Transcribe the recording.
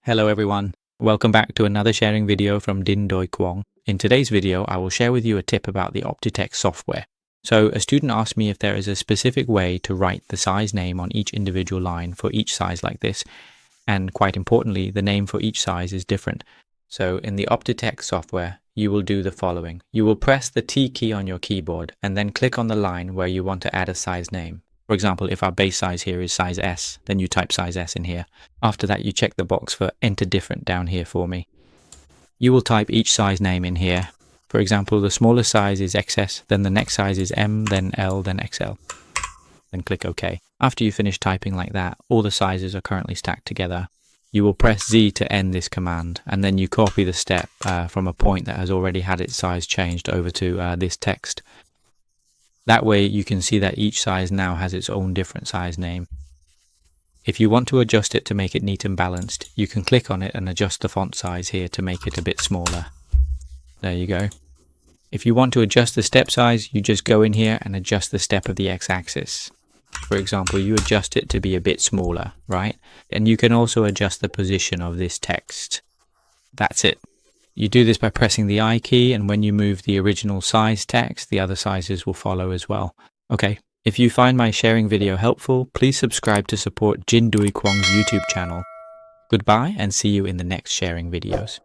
Hello everyone, welcome back to another sharing video from Dinh Duy Cuong. In today's video, I will share with you a tip about the Optitex software. So a student asked me if there is a specific way to write the size name on each individual line for each size like this, and quite importantly, the name for each size is different. So in the Optitex software, you will do the following. You will press the T key on your keyboard and then click on the line where you want to add a size name. For example, if our base size here is size S, then you type size S in here. After that, you check the box for enter different down here for me. You will type each size name in here. For example, the smallest size is XS, then the next size is M, then L, then XL. Then click OK. After you finish typing like that, all the sizes are currently stacked together. You will press Z to end this command, and then you copy the step from a point that has already had its size changed over to this text. That way you can see that each size now has its own different size name. If you want to adjust it to make it neat and balanced, you can click on it and adjust the font size here to make it a bit smaller. There you go. If you want to adjust the step size, you just go in here and adjust the step of the x-axis. For example, you adjust it to be a bit smaller, right? And you can also adjust the position of this text. That's it. You do this by pressing the I key, and when you move the original size text, the other sizes will follow as well. Okay, if you find my sharing video helpful, please subscribe to support Dinh Duy Cuong's YouTube channel. Goodbye and see you in the next sharing videos.